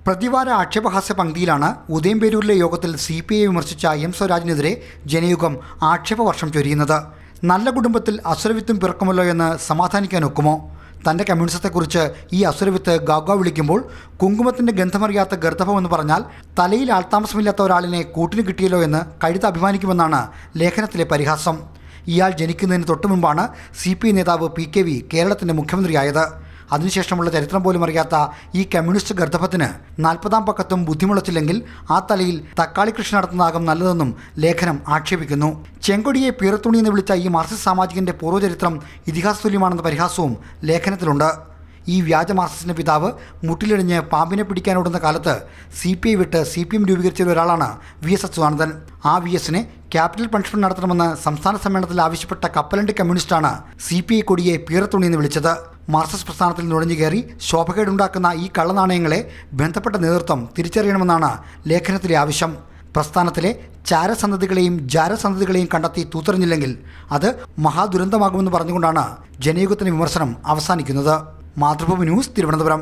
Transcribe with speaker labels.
Speaker 1: പ്രതിവാര ആക്ഷേപഹാസ്യ പങ്ക്തിയിലാണ് ഉദയംപേരൂരിലെ യോഗത്തിൽ CPI വിമർശിച്ച എം സ്വരാജിനെതിരെ ജനയുഗം ആക്ഷേപവർഷം ചൊരിയുന്നത്. നല്ല കുടുംബത്തിൽ അസുരവിത്തും പിറക്കുമല്ലോ എന്ന് സമാധാനിക്കാൻ ഒക്കുമോ? തൻ്റെ കമ്മ്യൂണിസത്തെക്കുറിച്ച് ഈ അസുരവിത്ത് ഗാഗ വിളിക്കുമ്പോൾ കുങ്കുമത്തിൻ്റെ ഗന്ധമറിയാത്ത ഗർദഭമെന്ന് പറഞ്ഞാൽ തലയിൽ ആൾതാമസമില്ലാത്ത ഒരാളിനെ കൂട്ടിന് കിട്ടിയല്ലോ എന്ന് കഴുത അഭിമാനിക്കുമെന്നാണ് ലേഖനത്തിലെ പരിഹാസം. ഇയാൾ ജനിക്കുന്നതിന് തൊട്ടു മുമ്പാണ് CPI നേതാവ് PKV കേരളത്തിൻ്റെ മുഖ്യമന്ത്രിയായത്. അതിനുശേഷമുള്ള ചരിത്രം പോലും അറിയാത്ത ഈ കമ്മ്യൂണിസ്റ്റ് ഗർദഭത്തിന് 40-ാം പക്കത്തും ബുദ്ധിമുളച്ചില്ലെങ്കിൽ ആ തലയിൽ തക്കാളി കൃഷി നടത്തുന്നതാകും നല്ലതെന്നും ലേഖനം ആക്ഷേപിക്കുന്നു. ചെങ്കൊടിയെ പീറത്തുണി എന്ന് വിളിച്ച ഈ മാർക്സിസ്റ്റ് സാമാജികന്റെ പൂർവ്വചരിത്രം ഇതിഹാസതുല്യമാണെന്ന പരിഹാസവും ലേഖനത്തിലുണ്ട്. ഈ വ്യാജ മാർക്സിസ്റ്റിൻ്റെ പിതാവ് മുട്ടിലിടിഞ്ഞ് പാമ്പിനെ പിടിക്കാനോടുന്ന കാലത്ത് CPI വിട്ട് CPM രൂപീകരിച്ച ഒരാളാണ് VS അച്യുതാനന്ദൻ. ആ VSനെ ക്യാപിറ്റൽ പണിഷ്മെന്റ് നടത്തണമെന്ന് സംസ്ഥാന സമ്മേളനത്തിൽ ആവശ്യപ്പെട്ട കപ്പലണ്ടി കമ്മ്യൂണിസ്റ്റാണ് CPI കൊടിയെ പീറത്തുണി എന്ന് വിളിച്ചത്. മാർക്സിസ്റ്റ് പ്രസ്ഥാനത്തിൽ നുഴഞ്ഞു കയറി ശോഭകേടുണ്ടാക്കുന്ന ഈ കള്ളനാണയങ്ങളെ ബന്ധപ്പെട്ട നേതൃത്വം തിരിച്ചറിയണമെന്നാണ് ലേഖനത്തിലെ ആവശ്യം. പ്രസ്ഥാനത്തിലെ ചാരസന്തതികളെയും ജാരസന്തതികളെയും കണ്ടെത്തി തൂത്തെറിഞ്ഞില്ലെങ്കിൽ അത് മഹാദുരന്തമാകുമെന്ന് പറഞ്ഞുകൊണ്ടാണ് ജനയുഗത്തിൻ്റെ വിമർശനം അവസാനിക്കുന്നത്. മാതൃഭൂമി ന്യൂസ്, തിരുവനന്തപുരം.